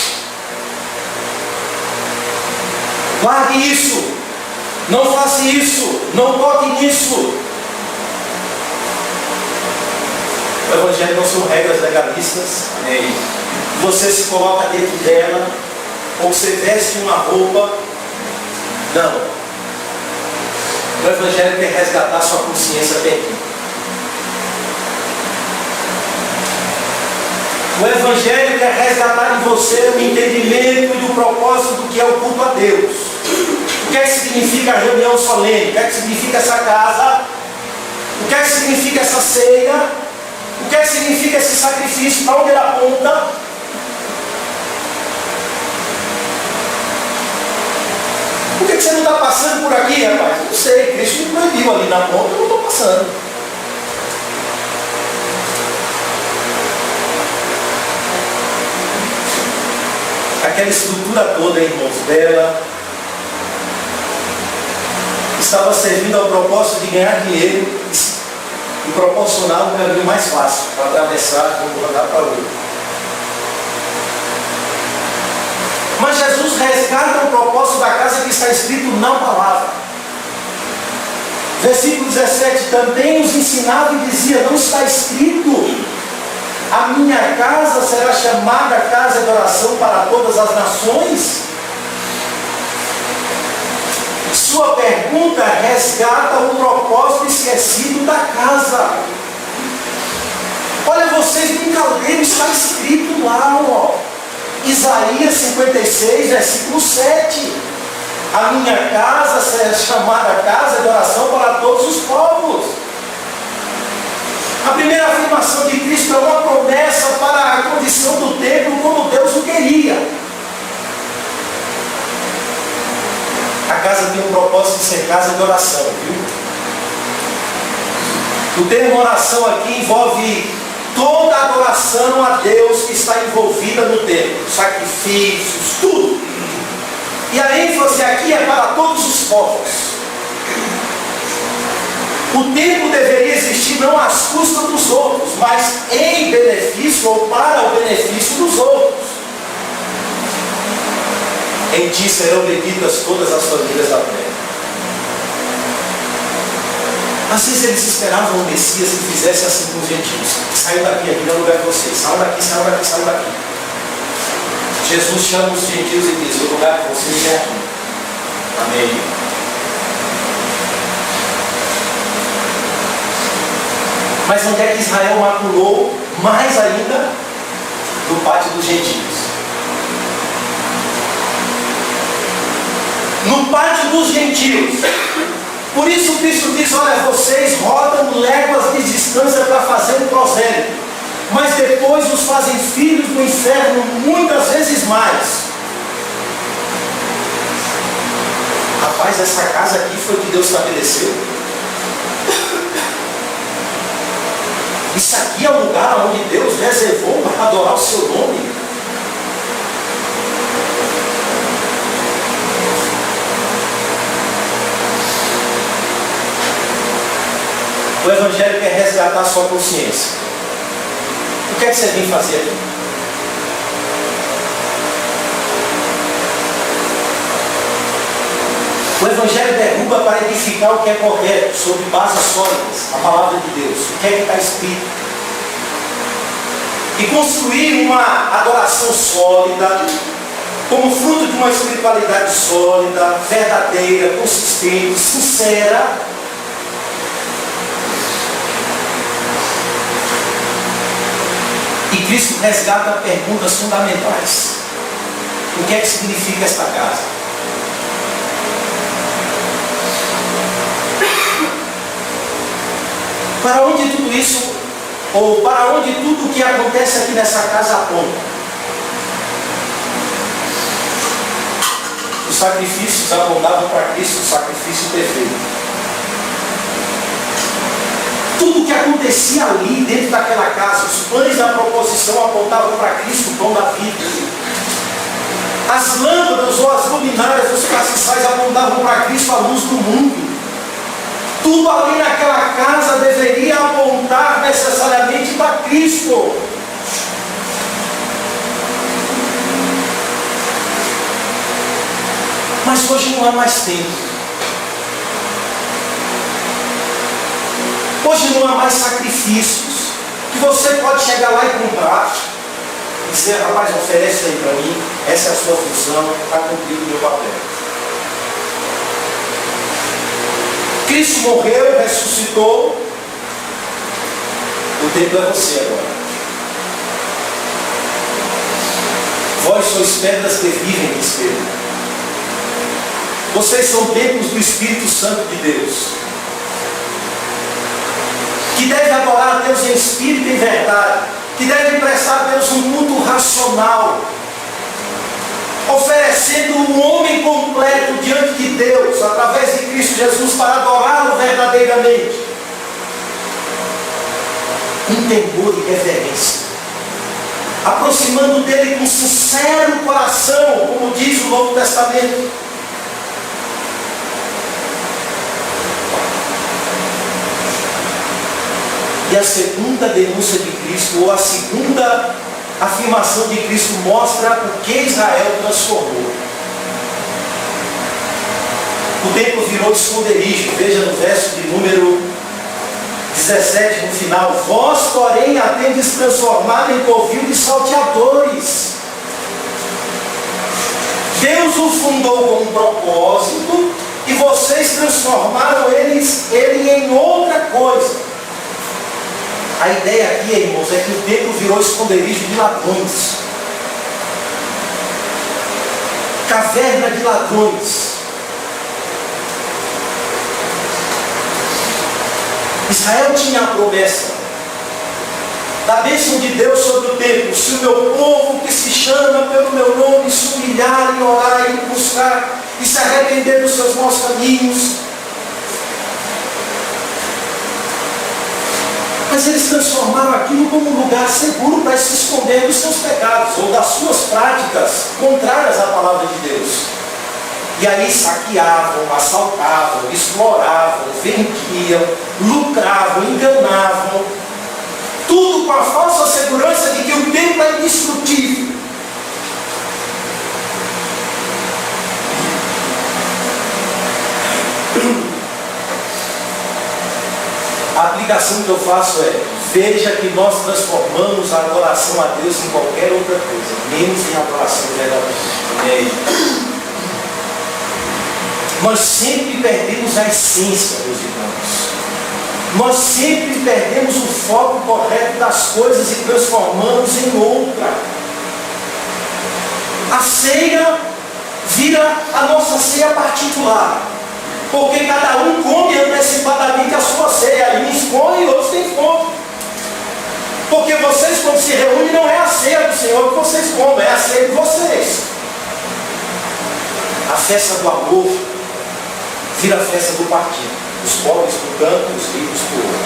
Largue isso. Não faça isso. Não toque nisso. O Evangelho não são regras legalistas. Você se coloca dentro dela, ou você veste uma roupa. Não. O Evangelho quer resgatar sua consciência perdida. O Evangelho quer resgatar em você o entendimento e o propósito do que é o culto a Deus. O que é que significa a reunião solene? O que é que significa essa casa? O que é que significa essa ceia? O que é que significa esse sacrifício? Para onde ele aponta? Por que você não está passando por aqui, rapaz? Não sei, Cristo me proibiu ali na ponta, eu não estou passando. Aquela estrutura toda, irmãos, dela estava servindo ao propósito de ganhar dinheiro e proporcionar um caminho mais fácil para atravessar de um lugar para o outro. Mas Jesus resgata o propósito da casa que está escrito na palavra. Versículo 17: também os ensinava e dizia: não está escrito, a minha casa será chamada casa de oração para todas as nações? Sua pergunta resgata o propósito esquecido da casa. Olha, vocês no caldeiro está escrito lá, ó, Isaías 56, versículo 7. A minha casa será chamada casa de oração para todos os povos. A primeira afirmação de Cristo é uma promessa para a condição do templo como Deus o queria. A casa tem um propósito de ser casa de oração, viu? O termo oração aqui envolve toda a adoração a Deus que está envolvida no templo, sacrifícios, tudo. E a ênfase aqui é para todos os povos. O templo deveria existir não às custas dos outros, mas em benefício ou para o benefício dos outros. Em ti serão benditas todas as famílias da terra. Às vezes eles esperavam o Messias que fizesse assim com os gentios. Saiu daqui, aqui não é lugar de vocês. Saiu daqui, saiu daqui, saiu daqui. Jesus chama os gentios e diz: o lugar de vocês é aqui. Amém. Mas onde é que Israel maculou mais ainda? No pátio dos gentios. No pátio dos gentios. Por isso Cristo diz: olha, vocês rodam léguas de distância para fazer um prosélito, mas depois os fazem filhos do inferno muitas vezes mais. Rapaz, essa casa aqui foi que Deus estabeleceu. Isso aqui é o lugar onde Deus reservou para adorar o seu nome. O Evangelho quer resgatar a sua consciência. O que é que você vem fazer aqui? O Evangelho derruba para edificar o que é correto, sobre bases sólidas, a palavra de Deus, o que é que está escrito. E construir uma adoração sólida, como fruto de uma espiritualidade sólida, verdadeira, consistente, sincera. E Cristo resgata perguntas fundamentais. O que é que significa esta casa? Para onde tudo isso, ou para onde tudo o que acontece aqui nessa casa aponta? Os sacrifícios apontavam para Cristo, o sacrifício perfeito. Tudo o que acontecia ali, dentro daquela casa, os pães da proposição apontavam para Cristo, o pão da vida. As lâmpadas ou as luminárias dos castiçais apontavam para Cristo, a luz do mundo. Tudo ali naquela casa deveria apontar necessariamente para Cristo. Mas hoje não há mais tempo. Hoje não há mais sacrifícios que você pode chegar lá e comprar e dizer: rapaz, oferece aí para mim, essa é a sua função, está cumprido o meu papel. Cristo morreu, ressuscitou, o tempo é você agora. Vós sois pedras que vivem em espelho. Vocês são templos do Espírito Santo de Deus, que deve adorar a Deus em espírito e em verdade, que deve prestar a Deus um culto racional, oferecendo um homem completo diante de Deus, através de Cristo Jesus, para adorá-lo verdadeiramente. Um temor e reverência, aproximando dele com sincero coração, como diz o Novo Testamento. E a segunda denúncia de Cristo, ou a segunda afirmação de Cristo, mostra o que Israel transformou. O templo virou esconderijo. Veja no verso de número 17, no final: vós, porém, a tendes transformado em covil de salteadores. Deus o fundou com um propósito e vocês transformaram ele em outra coisa. A ideia aqui, irmãos, é que o templo virou esconderijo de ladrões, caverna de ladrões. Israel tinha a promessa da bênção de Deus sobre o templo. Se o meu povo que se chama pelo meu nome se humilhar e orar e buscar e se arrepender dos seus maus caminhos. Mas eles transformaram aquilo como um lugar seguro para se esconder dos seus pecados ou das suas práticas contrárias à palavra de Deus. E aí saqueavam, assaltavam, exploravam, vendiam, lucravam, enganavam. Tudo com a falsa segurança de que o templo é indestrutível. A aplicação que eu faço é: veja que nós transformamos a adoração a Deus em qualquer outra coisa, menos em adoração verdadeira. Nós sempre perdemos a essência, meus irmãos. Nós sempre perdemos o foco correto das coisas e transformamos em outra. A ceia vira a nossa ceia particular, porque cada um come antecipadamente a sua ceia. Uns comem e outros têm fome. Porque vocês, quando se reúnem, não é a ceia do Senhor que vocês comem, é a ceia de vocês. A festa do amor vira a festa do partido. Os pobres por canto, os ricos por outro.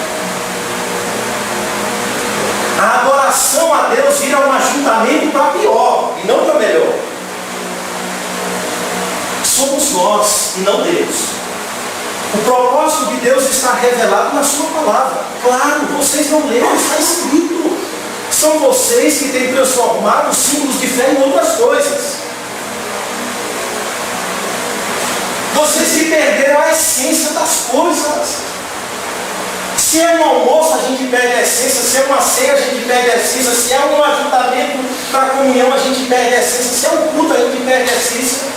A adoração a Deus vira um ajuntamento para pior e não para melhor. Somos nós e não Deus. O propósito de Deus está revelado na sua palavra. Claro, vocês não leram, está escrito. São vocês que têm transformado os símbolos de fé em outras coisas. Vocês se perderam a essência das coisas. Se é um almoço, a gente perde a essência. Se é uma ceia, a gente perde a essência. Se é um ajuntamento para a comunhão, a gente perde a essência. Se é um culto, a gente perde a essência.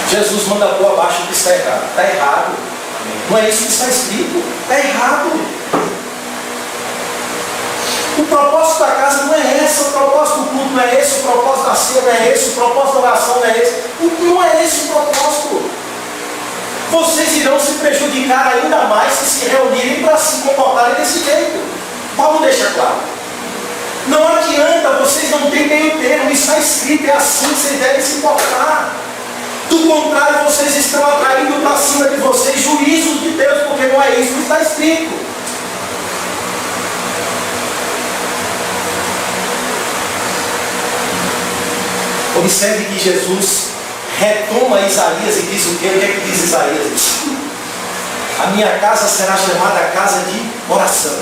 Jesus manda pôr abaixo o que está errado. Está errado. Não é isso que está escrito. Está errado. O propósito da casa não é esse, o propósito do culto não é esse, o propósito da ceia não é esse, o propósito da oração não é esse. Não é esse o propósito. Vocês irão se prejudicar ainda mais se reunirem para se comportarem desse jeito. Paulo deixa claro. Não adianta, vocês não têm meio termo, está escrito, é assim que vocês devem se portar. Do contrário, vocês estão atraindo para cima de vocês juízos de Deus, porque não é isso que está escrito. Observe que Jesus retoma Isaías e diz o quê? O que é que diz Isaías? A minha casa será chamada casa de oração.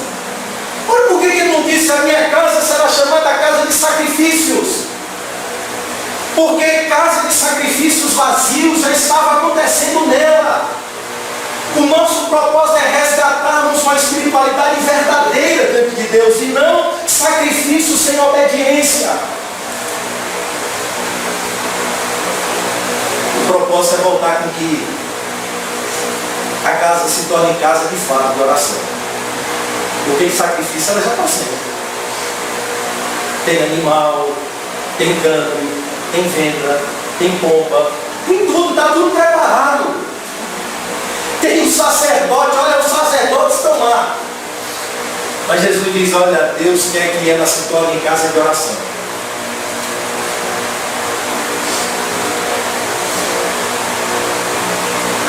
Ora, por que ele não disse a minha casa será chamada casa de sacrifícios? Porque casa de sacrifícios vazios já estava acontecendo nela. O nosso propósito é resgatarmos uma espiritualidade verdadeira diante de Deus e não sacrifícios sem obediência. O propósito é voltar com que a casa se torne casa de fato de oração. Porque em sacrifício ela já está sendo. Tem animal, tem câmbio, tem venda, tem pompa, tem tudo, está tudo preparado. Tem um sacerdote, olha, os sacerdotes estão lá. Mas Jesus diz, olha, Deus quer que ela se torne em casa de oração.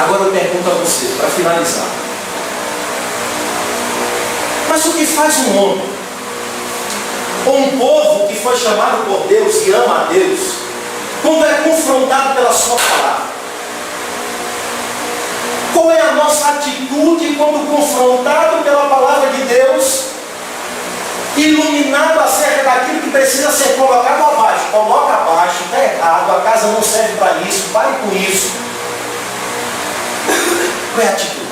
Agora eu pergunto a você, para finalizar. Mas o que faz um homem, ou um povo que foi chamado por Deus e ama a Deus, quando é confrontado pela sua palavra? Qual é a nossa atitude quando confrontado pela palavra de Deus, iluminado acerca daquilo que precisa ser colocado abaixo? Coloca abaixo, está errado, a casa não serve para isso, pare com isso. Qual é a atitude?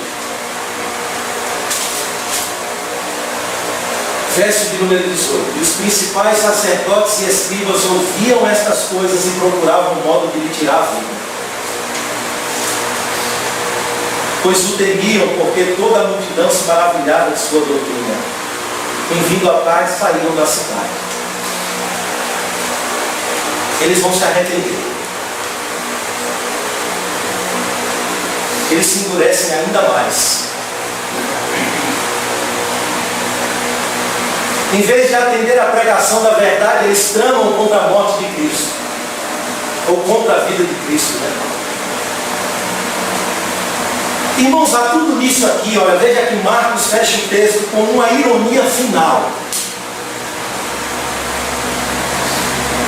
Verso de número 18. E os principais sacerdotes e escribas ouviam estas coisas e procuravam um modo de lhe tirar a vida. Pois o temiam, porque toda a multidão se maravilhava de sua doutrina. Em vindo a paz, saíram da cidade. Eles vão se arrepender. eles se endurecem ainda mais. Em vez de atender à pregação da verdade, eles tramam contra a morte de Cristo, ou contra a vida de Cristo, né? Irmãos, há tudo nisso aqui, olha, veja que Marcos fecha o texto com uma ironia final.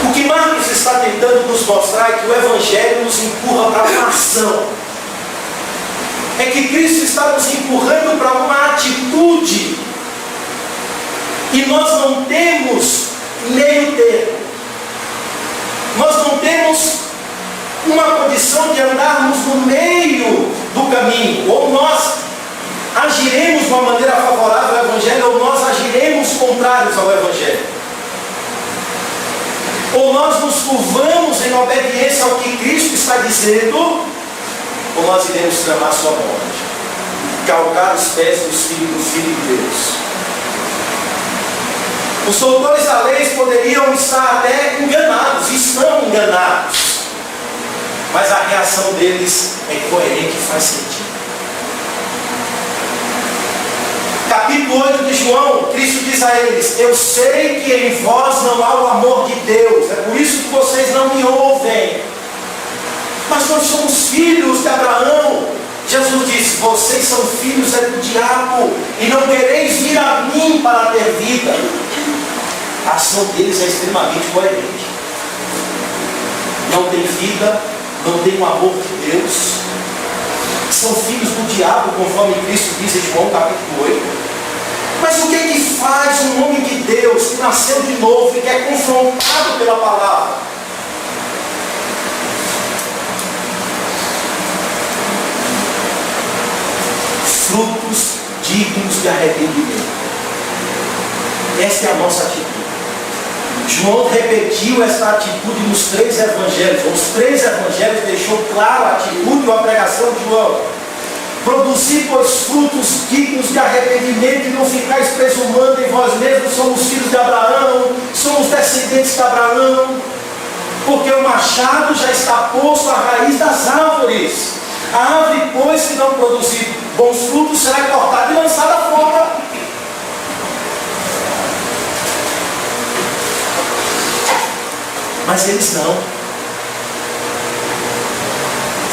O que Marcos está tentando nos mostrar é que o Evangelho nos empurra para uma ação. É que Cristo está nos empurrando para uma atitude. E nós não temos meio termo. Nós não temos uma condição de andarmos no meio do caminho. Ou nós agiremos de uma maneira favorável ao Evangelho, ou nós agiremos contrários ao Evangelho. Ou nós nos curvamos em obediência ao que Cristo está dizendo, ou nós iremos tramar sua morte, calcar os pés do Filho de Deus. Os doutores da lei poderiam estar até enganados, estão enganados, mas a reação deles é coerente e faz sentido. Capítulo 8 de João, Cristo diz a eles: eu sei que em vós não há o amor de Deus, é por isso que vocês não me ouvem. Mas nós somos filhos de Abraão. Jesus disse: vocês são filhos do diabo e não quereis vir a mim para ter vida. A ação deles é extremamente coerente. Não tem vida, não tem o amor de Deus. São filhos do diabo, conforme Cristo diz em João capítulo 8. Mas o que é que faz um homem de Deus que nasceu de novo e que é confrontado pela palavra? Frutos dignos de arrependimento. Esta é a nossa atitude. João repetiu essa atitude nos 3 evangelhos. Os 3 evangelhos deixou claro a atitude e a pregação de João. Produzir, pois, frutos dignos de arrependimento e não ficais presumando em vós mesmos: somos filhos de Abraão, somos descendentes de Abraão, porque o machado já está posto à raiz das árvores. A árvore, pois, que não produzir bons frutos, será cortada e lançada fora. Mas eles não.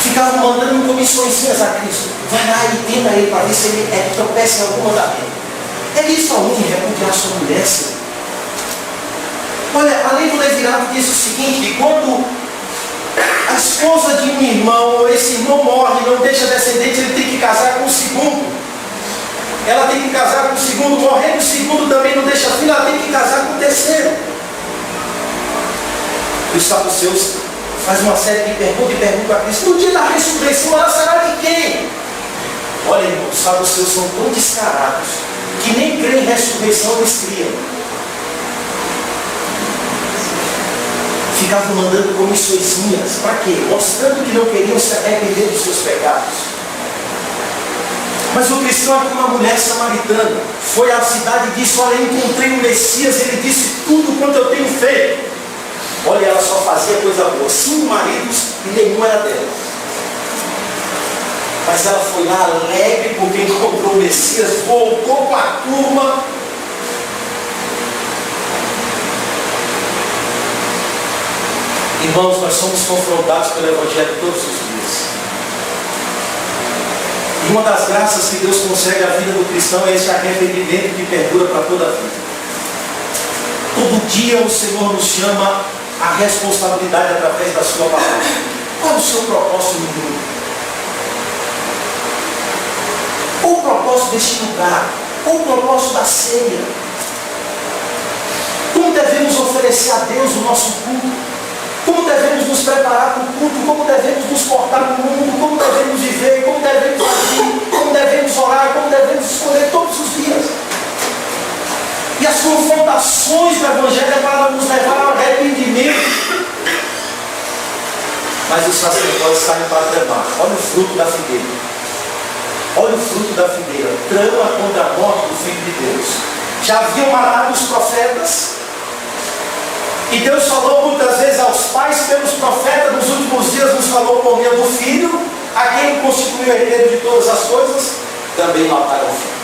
Ficavam mandando comissõezinhas a Cristo. Vai lá e tenta ele para ver se ele tropeça em algum mandamento. Ele disse ao homem repudiar sua mulher. Senhor. Olha, a lei do Levirato diz o seguinte: que quando a esposa de um irmão, ou esse irmão morre e não deixa descendente, ele tem que casar com o segundo. Ela tem que casar com o segundo. Morrendo o segundo também não deixa filho, ela tem que casar com o terceiro. Os saduceus faz uma série de perguntas a Cristo. No dia da ressurreição, ela será de quem? Olha, irmão, os saduceus são tão descarados que nem creem em ressurreição, eles criam. Ficavam mandando comissõezinhas. Para quê? Mostrando que não queriam se arrepender dos seus pecados. Mas o cristão é como uma mulher samaritana. Foi à cidade e disse: olha, eu encontrei o Messias. Ele disse tudo quanto eu tenho feito. Olha, ela só fazia coisa boa. 5 maridos e nenhum era dela. Mas ela foi lá alegre porque encontrou o Messias, voltou com a turma. Irmãos, nós somos confrontados pelo Evangelho todos os dias. E uma das graças que Deus concede à vida do cristão é esse arrependimento que perdura para toda a vida. Todo dia o Senhor nos chama a responsabilidade através da sua palavra. Qual é o seu propósito no mundo? Qual o propósito deste lugar? Qual o propósito da ceia? Como devemos oferecer a Deus o nosso culto? Como devemos nos preparar para o culto? Como devemos nos portar no mundo? Como devemos viver? Como devemos agir? Como devemos orar? Como devemos escolher todos os dias? E as confrontações do Evangelho é para nos levar ao arrependimento. Mas os sacerdotes saem para tramar. Olha o fruto da figueira. Olha o fruto da figueira. Trama contra a morte do Filho de Deus. Já haviam matado os profetas. E Deus falou muitas vezes aos pais pelos profetas. Nos últimos dias nos falou por meio do Filho. a quem constituiu herdeiro de todas as coisas, também mataram o filho.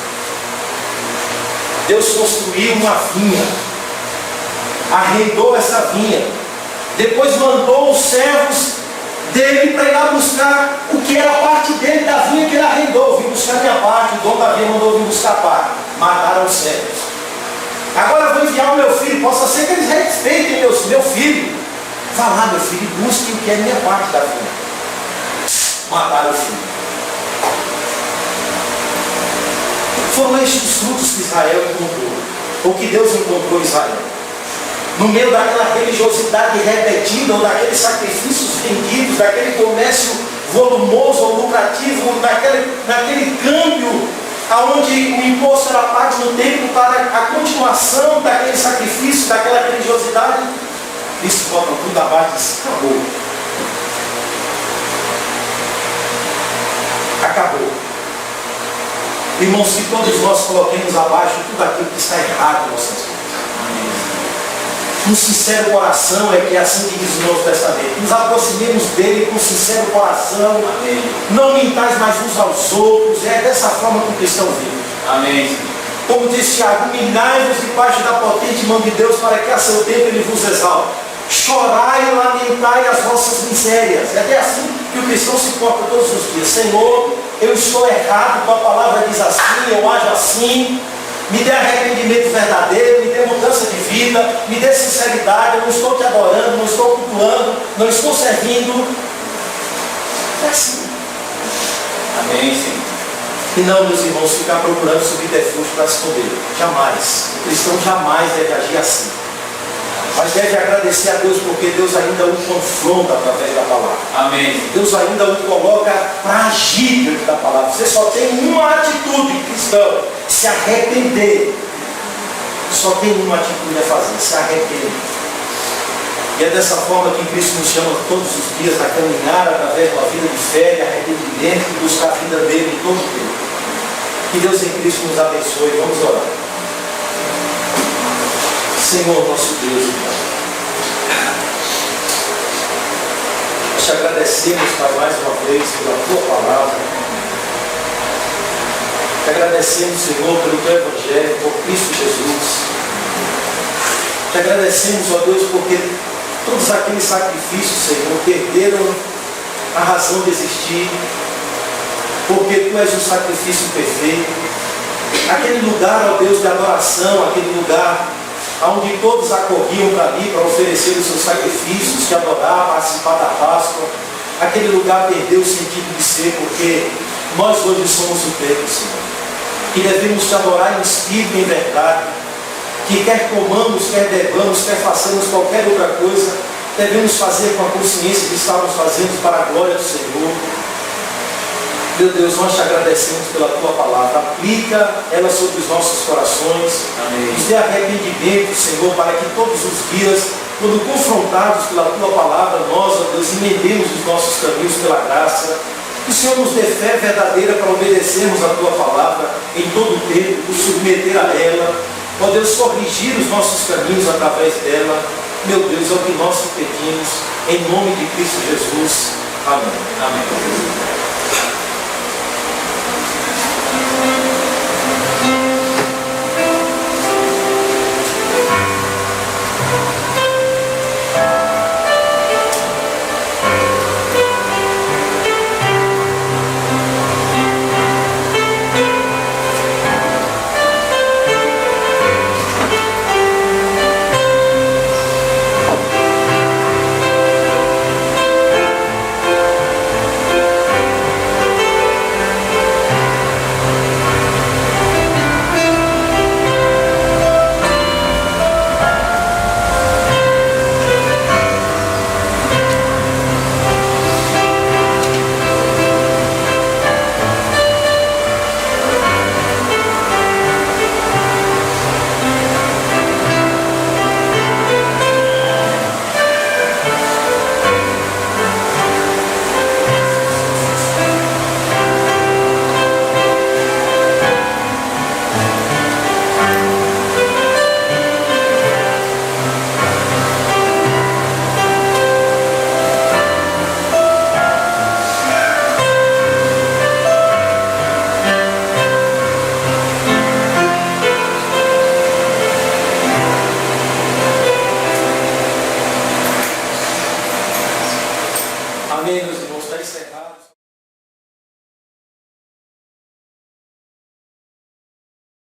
Deus construiu uma vinha, arrendou essa vinha, depois mandou os servos dele para ir lá buscar o que era parte dele da vinha que ele arrendou. Vim buscar minha parte, o dono da vinha mandou vir buscar a parte. Mataram os servos. Agora eu vou enviar o meu filho, possa ser que eles respeitem meu filho. Vá lá, meu filho, e busque o que é minha parte da vinha. Mataram o filho. Foram estes os frutos que Israel encontrou, ou que Deus encontrou em Israel. No meio daquela religiosidade repetida, ou daqueles sacrifícios vendidos, daquele comércio volumoso ou lucrativo, naquele câmbio, onde o imposto era pago no templo para a continuação daquele sacrifício, daquela religiosidade, isso bota tudo abaixo e diz: acabou. Acabou. Irmãos, que todos nós coloquemos abaixo tudo aquilo que está errado em nossas vidas. Um sincero coração, é que é assim que diz o Novo Testamento. Nos aproximemos dele com sincero coração. Amém. Não mintais mais uns aos outros. É dessa forma que o cristão vive. Amém. Como disse Tiago: humilhai-vos debaixo da potente mão de Deus, para que a seu tempo ele vos exalte. Chorai e lamentai as vossas misérias. É assim que o cristão se porta todos os dias. Senhor, eu estou errado, tua palavra diz assim, eu ajo assim. Me dê arrependimento verdadeiro, me dê mudança de vida, me dê sinceridade. Eu não estou te adorando, não estou cultuando, não estou servindo. É assim. Amém, Senhor. E não, meus irmãos, ficar procurando subterfúgio para esconder. Jamais. O cristão jamais deve agir assim. Mas deve agradecer a Deus, porque Deus ainda o confronta através da palavra. Amém. Deus ainda o coloca para agir diante da palavra. Você só tem uma atitude, cristão: se arrepender. Só tem uma atitude a fazer: se arrepender. E é dessa forma que Cristo nos chama todos os dias a caminhar através de uma vida de fé, de arrependimento, e buscar a vida dele em todo o tempo. Que Deus em Cristo nos abençoe. Vamos orar. Senhor nosso Deus, nós te agradecemos, Pai, mais uma vez pela tua palavra. Te agradecemos, Senhor, pelo teu Evangelho, por Cristo Jesus. Te agradecemos, ó Deus, porque todos aqueles sacrifícios, Senhor, perderam a razão de existir, porque tu és o sacrifício perfeito. Aquele lugar, ó Deus, de adoração, aquele lugar onde todos acorriam para ali para oferecer os seus sacrifícios, te adorar, participar da Páscoa, aquele lugar perdeu o sentido de ser, porque nós hoje somos o templo, Senhor, que devemos te adorar em espírito e em verdade, que quer comamos, quer bebamos, quer façamos qualquer outra coisa, devemos fazer com a consciência que estamos fazendo para a glória do Senhor. Meu Deus, nós te agradecemos pela tua palavra. Aplica ela sobre os nossos corações. Amém. Nos dê arrependimento, Senhor, para que todos os dias, quando confrontados pela tua palavra, nós, ó Deus, emendemos os nossos caminhos pela graça. Que o Senhor nos dê fé verdadeira para obedecermos a tua palavra em todo o tempo, nos submeter a ela. Ó Deus, corrigir os nossos caminhos através dela. Meu Deus, é o que nós te pedimos, em nome de Cristo Jesus. Amém. Amém.